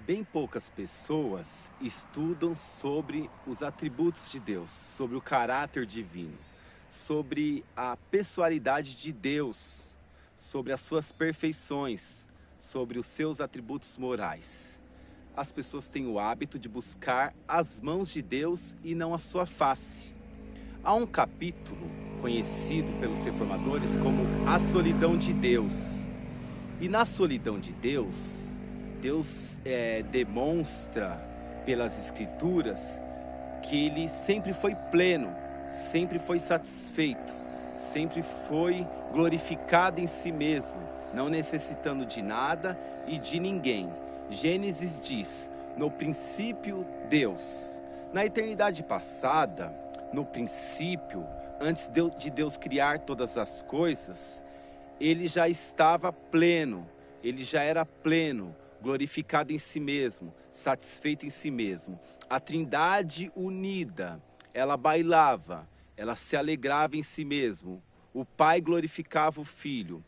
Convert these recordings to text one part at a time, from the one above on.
Bem poucas pessoas estudam sobre os atributos de Deus, sobre o caráter divino, sobre a pessoalidade de Deus, sobre as suas perfeições, sobre os seus atributos morais. As pessoas têm o hábito de buscar as mãos de Deus e não a sua face. Há um capítulo conhecido pelos reformadores como a solidão de Deus. E na solidão de Deus, Deus demonstra pelas Escrituras que Ele sempre foi pleno, sempre foi satisfeito, sempre foi glorificado em si mesmo, não necessitando de nada e de ninguém. Gênesis diz: no princípio Deus. Na eternidade passada, no princípio, antes de Deus criar todas as coisas, Ele já estava pleno, Ele já era pleno, glorificado em si mesmo, satisfeito em si mesmo. A Trindade unida, ela bailava, ela se alegrava em si mesmo. O Pai glorificava o Filho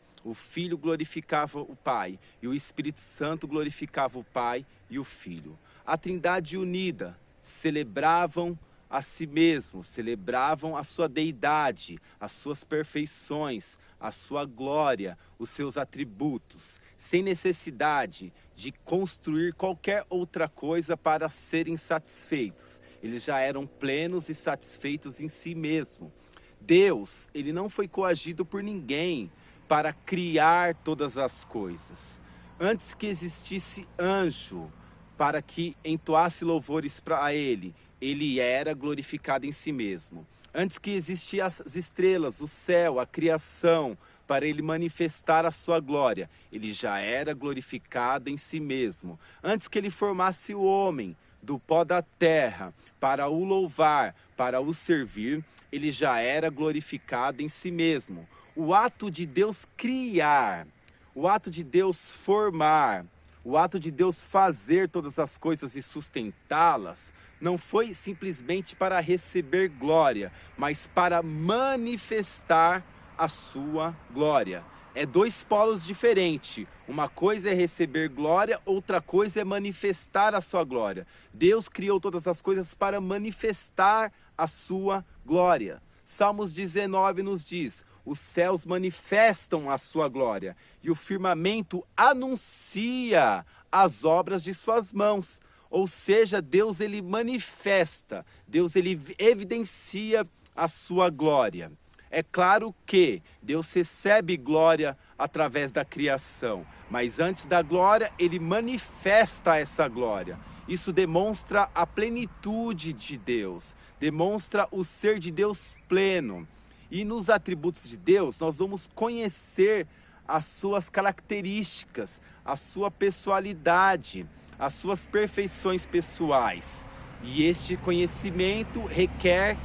glorificava o Pai, e o Espírito Santo glorificava o Pai e o Filho. A Trindade unida celebravam a si mesmo, celebravam a sua deidade, as suas perfeições, a sua glória, os seus atributos, sem necessidade de construir qualquer outra coisa para serem satisfeitos. Eles já eram plenos e satisfeitos em si mesmo. Deus, ele não foi coagido por ninguém para criar todas as coisas. Antes que existisse anjo para que entoasse louvores para ele, ele era glorificado em si mesmo. Antes que existissem as estrelas, o céu, a criação, para ele manifestar a sua glória, ele já era glorificado em si mesmo. Antes que ele formasse o homem do pó da terra para o louvar, para o servir, ele já era glorificado em si mesmo. O ato de Deus criar, o ato de Deus formar, o ato de Deus fazer todas as coisas e sustentá-las, não foi simplesmente para receber glória, mas para manifestar a sua glória. É dois polos diferentes. Uma coisa é receber glória, outra coisa é manifestar a sua glória. Deus criou todas as coisas para manifestar a sua glória. Salmos 19 nos diz: os céus manifestam a sua glória e o firmamento anuncia as obras de suas mãos. Ou seja, Deus ele manifesta, Deus ele evidencia a sua glória. É claro que Deus recebe glória através da criação, mas antes da glória, ele manifesta essa glória. Isso demonstra a plenitude de Deus, demonstra o ser de Deus pleno. E nos atributos de Deus, nós vamos conhecer as suas características, a sua pessoalidade, as suas perfeições pessoais. E este conhecimento requer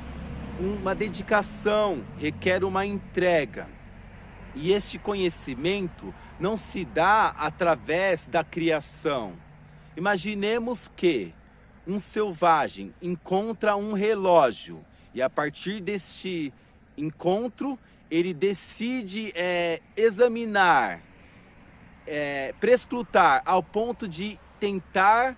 uma dedicação, requer uma entrega. E este conhecimento não se dá através da criação. Imaginemos que um selvagem encontra um relógio e a partir deste encontro ele decide examinar, prescrutar ao ponto de tentar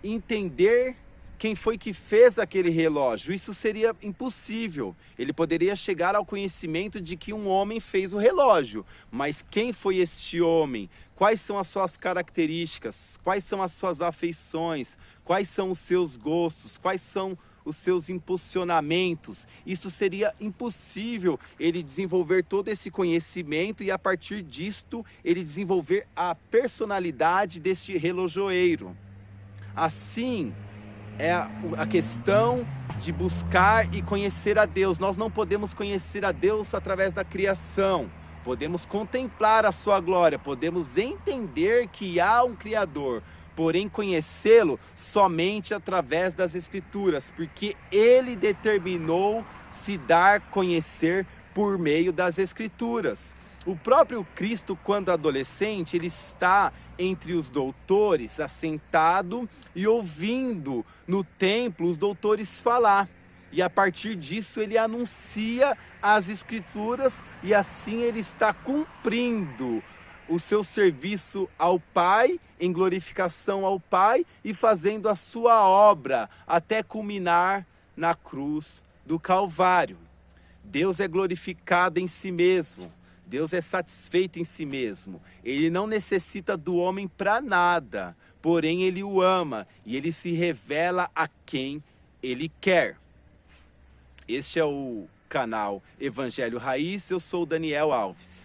entender quem foi que fez aquele relógio. Isso seria impossível. Ele poderia chegar ao conhecimento de que um homem fez o relógio, mas quem foi este homem? Quais são as suas características? Quais são as suas afeições? Quais são os seus gostos? Quais são os seus impulsionamentos? Isso seria impossível ele desenvolver todo esse conhecimento e a partir disto ele desenvolver a personalidade deste relojoeiro. Assim é a questão de buscar e conhecer a Deus. Nós não podemos conhecer a Deus através da criação. Podemos contemplar a sua glória, podemos entender que há um Criador, porém conhecê-lo somente através das Escrituras, porque ele determinou se dar a conhecer por meio das Escrituras. O próprio Cristo, quando adolescente, ele está entre os doutores, assentado e ouvindo no templo os doutores falar. E a partir disso ele anuncia as Escrituras e assim ele está cumprindo o seu serviço ao Pai, em glorificação ao Pai e fazendo a sua obra até culminar na cruz do Calvário. Deus é glorificado em si mesmo. Deus é satisfeito em si mesmo. Ele não necessita do homem para nada, porém ele o ama e ele se revela a quem ele quer. Este é o canal Evangelho Raiz, eu sou o Daniel Alves.